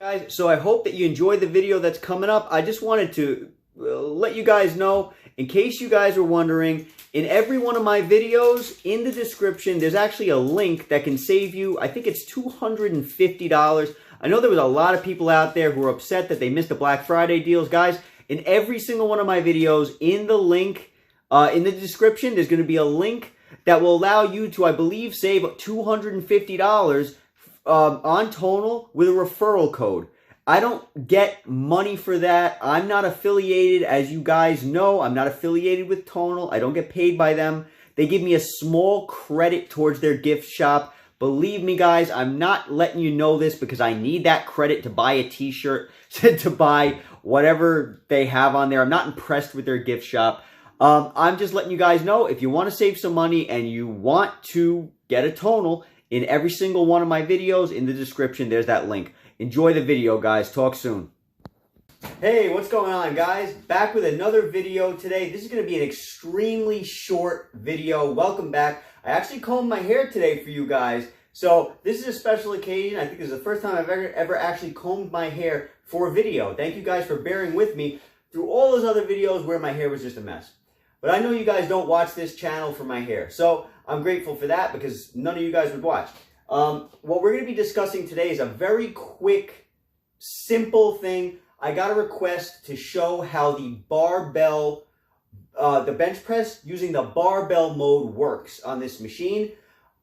Guys, so I hope that you enjoyed the video that's coming up. I just wanted to let you guys know, in case you guys were wondering, in every one of my videos, in the description, there's actually a link that can save you, I think it's $250. I know there was a lot of people out there who were upset that they missed the Black Friday deals. Guys, in every single one of my videos, in the link, in the description, there's going to be a link that will allow you to, I believe, save $250 on Tonal with a referral code. I don't get money for that. I'm not affiliated, as you guys know. I'm not affiliated with Tonal. I don't get paid by them. They give me a small credit towards their gift shop. Believe me, guys, I'm not letting you know this because I need that credit to buy a t-shirt, to buy whatever they have on there. I'm not impressed with their gift shop. I'm just letting you guys know, if you want to save some money and you want to get a Tonal, in every single one of my videos, in the description, there's that link. Enjoy the video, guys. Talk soon. Hey, what's going on, guys? Back with another video today. This is going to be an extremely short video. Welcome back. I actually combed my hair today for you guys. So this is a special occasion. I think this is the first time I've ever actually combed my hair for a video. Thank you guys for bearing with me through all those other videos where my hair was just a mess. But I know you guys don't watch this channel for my hair. So I'm grateful for that because none of you guys would watch. What we're going to be discussing today is a very quick, simple thing. I got a request to show how the barbell, the bench press using the barbell mode works on this machine.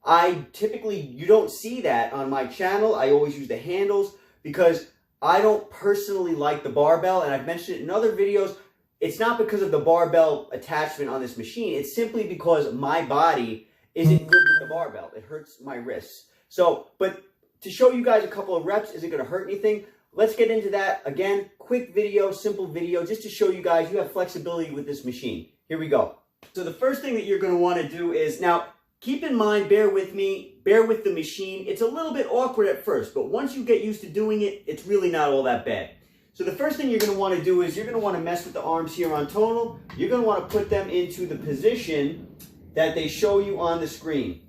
You don't see that on my channel. I always use the handles because I don't personally like the barbell, and I've mentioned it in other videos. It's not because of the barbell attachment on this machine. It's simply because my body isn't good with the barbell. It hurts my wrists. So, but to show you guys a couple of reps, is it going to hurt anything? Let's get into that. Again, quick video, simple video, just to show you guys you have flexibility with this machine. Here we go. So the first thing that you're going to want to do is, now, keep in mind, bear with me, bear with the machine. It's a little bit awkward at first, but once you get used to doing it, it's really not all that bad. So the first thing you're going to want to do is you're going to want to mess with the arms here on Tonal. You're going to want to put them into the position that they show you on the screen.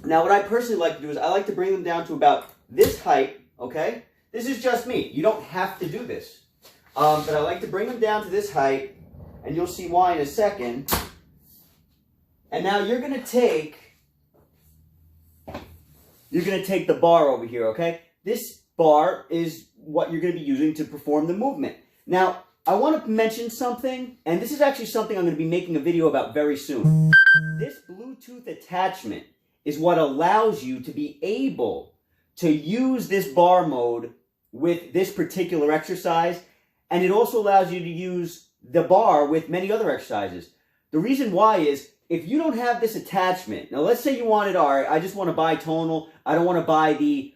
Now, what I personally like to do is I like to bring them down to about this height, okay? This is just me. You don't have to do this. But I like to bring them down to this height, and you'll see why in a second. And now you're going to take the bar over here, okay? This bar is what you're going to be using to perform the movement. Now, I want to mention something, and this is actually something I'm going to be making a video about very soon. This Bluetooth attachment is what allows you to be able to use this bar mode with this particular exercise, and it also allows you to use the bar with many other exercises. The reason why is, if you don't have this attachment, now let's say you wanted, all right, I just want to buy Tonal, I don't want to buy the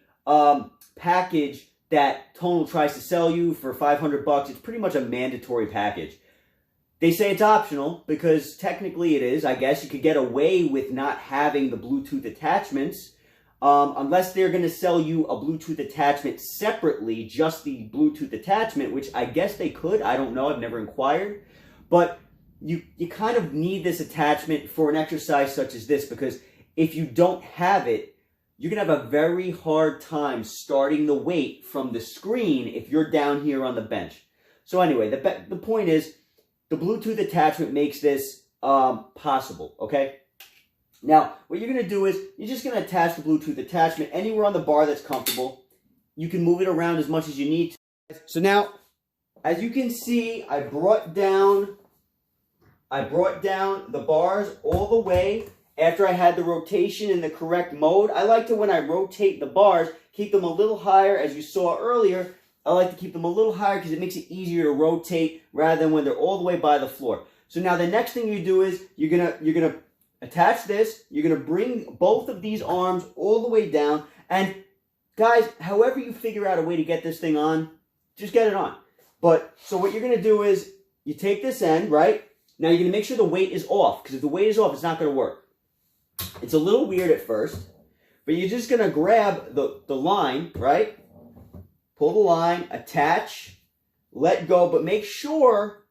package that Tonal tries to sell you for 500 bucks. It's pretty much a mandatory package. They say it's optional because technically it is. I guess you could get away with not having the Bluetooth attachments unless they're going to sell you a Bluetooth attachment separately, just the Bluetooth attachment, which I guess they could. I don't know. I've never inquired. But you kind of need this attachment for an exercise such as this, because if you don't have it, you're going to have a very hard time starting the weight from the screen if you're down here on the bench. So anyway, the point is, the Bluetooth attachment makes this possible, okay? Now, what you're going to do is, you're just going to attach the Bluetooth attachment anywhere on the bar that's comfortable. You can move it around as much as you need to. So now, as you can see, I brought down the bars all the way. After I had the rotation in the correct mode, I like to, when I rotate the bars, keep them a little higher. As you saw earlier, I like to keep them a little higher because it makes it easier to rotate rather than when they're all the way by the floor. So now the next thing you do is you're gonna attach this. You're gonna bring both of these arms all the way down. And guys, however you figure out a way to get this thing on, just get it on. But so what you're gonna do is you take this end, right? Now you're gonna make sure the weight is off, because if the weight is off, it's not gonna work. It's a little weird at first, but you're just going to grab the line, right? Pull the line, attach, let go, but make sure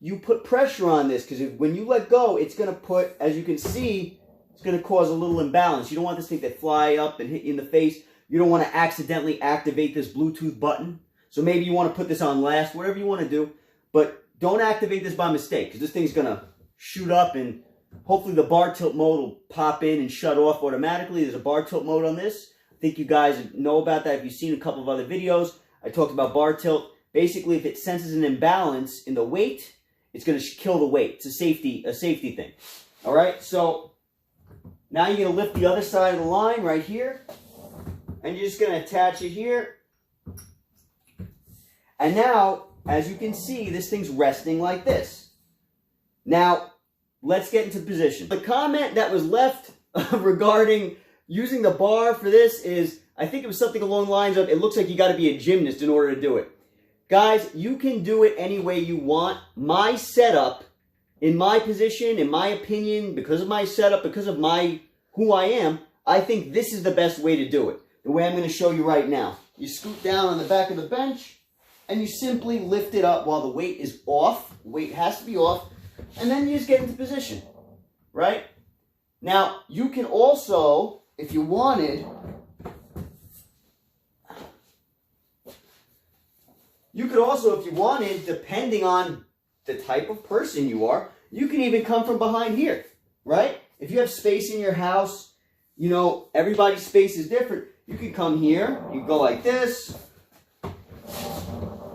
you put pressure on this, because when you let go, it's going to put, as you can see, it's going to cause a little imbalance. You don't want this thing to fly up and hit you in the face. You don't want to accidentally activate this Bluetooth button. So maybe you want to put this on last, whatever you want to do. But don't activate this by mistake, because this thing's going to shoot up, and hopefully the bar tilt mode will pop in and shut off automatically. There's a bar tilt mode on this. I think you guys know about that if you've seen a couple of other videos. I talked about bar tilt. Basically, if it senses an imbalance in the weight, it's going to kill the weight. It's a safety thing. All right, so now you're going to lift the other side of the line right here, and you're just going to attach it here. And now, as you can see, this thing's resting like this. Now, let's get into position. The comment that was left regarding using the bar for this is, I think it was something along the lines of, it looks like you got to be a gymnast in order to do it. Guys, you can do it any way you want. My setup, in my position, in my opinion, because of my setup, because of who I am, I think this is the best way to do it. The way I'm going to show you right now. You scoot down on the back of the bench, and you simply lift it up while the weight is off. The weight has to be off. And then you just get into position, right? Now, you can also, if you wanted, depending on the type of person you are, you can even come from behind here, right? If you have space in your house, you know, everybody's space is different. You can come here, you go like this,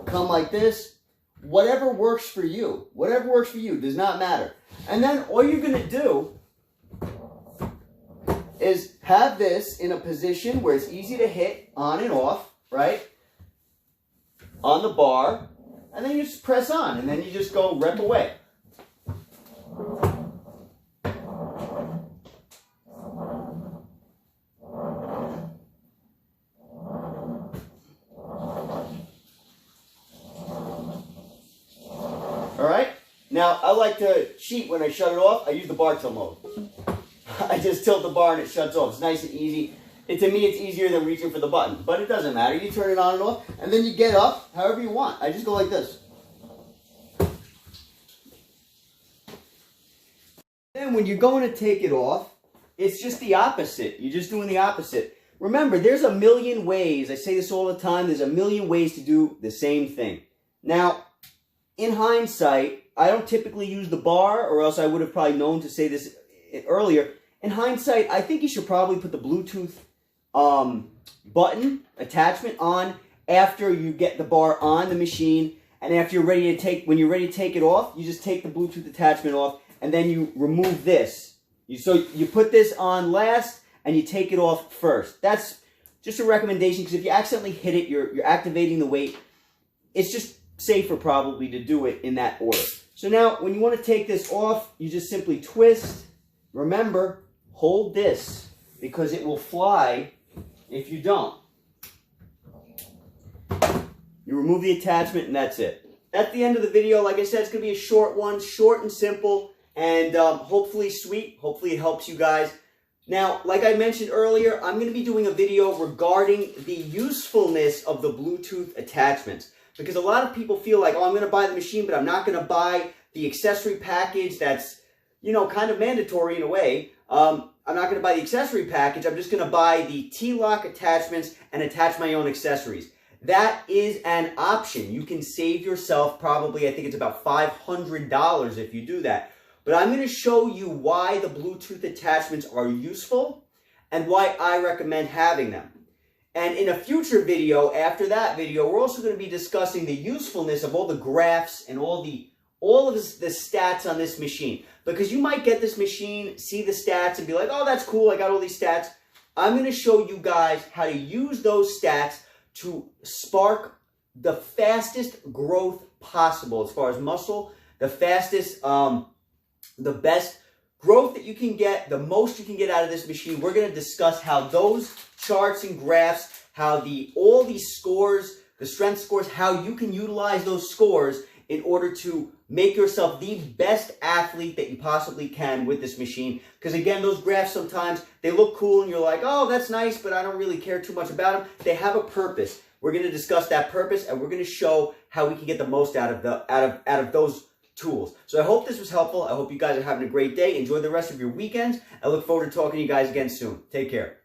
come like this. Whatever works for you. Whatever works for you does not matter. And then all you're going to do is have this in a position where it's easy to hit on and off, right? On the bar. And then you just press on. And then you just go rep away. Alright, now I like to cheat when I shut it off. I use the bar tilt mode. I just tilt the bar and it shuts off. It's nice and easy. To me, it's easier than reaching for the button. But it doesn't matter. You turn it on and off, and then you get up however you want. I just go like this. Then when you're going to take it off, it's just the opposite. You're just doing the opposite. Remember, there's a million ways. I say this all the time. There's a million ways to do the same thing. Now, in hindsight, I don't typically use the bar, or else I would have probably known to say this earlier. In hindsight, I think you should probably put the Bluetooth button attachment on after you get the bar on the machine, and after you're ready to take, when you're ready to take it off, you just take the Bluetooth attachment off, and then you remove this. So you put this on last, and you take it off first. That's just a recommendation, because if you accidentally hit it, you're activating the weight. It's just safer probably to do it in that order. So now when you want to take this off, you just simply twist. Remember, hold this, because it will fly if you don't. You remove the attachment and that's it. At the end of the video, like I said, it's going to be a short one, short and simple, and hopefully sweet. Hopefully it helps you guys. Now, like I mentioned earlier, I'm going to be doing a video regarding the usefulness of the Bluetooth attachments. Because a lot of people feel like, oh, I'm going to buy the machine, but I'm not going to buy the accessory package that's, you know, kind of mandatory in a way. I'm not going to buy the accessory package. I'm just going to buy the T-lock attachments and attach my own accessories. That is an option. You can save yourself probably, I think it's about $500 if you do that. But I'm going to show you why the Bluetooth attachments are useful and why I recommend having them. And in a future video, after that video, we're also going to be discussing the usefulness of all the graphs and all of the stats on this machine. Because you might get this machine, see the stats, and be like, oh, that's cool, I got all these stats. I'm going to show you guys how to use those stats to spark the fastest growth possible as far as muscle, the fastest, the best growth that you can get, the most you can get out of this machine. We're going to discuss how those charts and graphs, how all these scores, the strength scores, how you can utilize those scores in order to make yourself the best athlete that you possibly can with this machine. Because again, those graphs sometimes, they look cool and you're like, oh, that's nice, but I don't really care too much about them. They have a purpose. We're going to discuss that purpose, and we're going to show how we can get the most out of those tools. So I hope this was helpful. I hope you guys are having a great day. Enjoy the rest of your weekends. I look forward to talking to you guys again soon. Take care.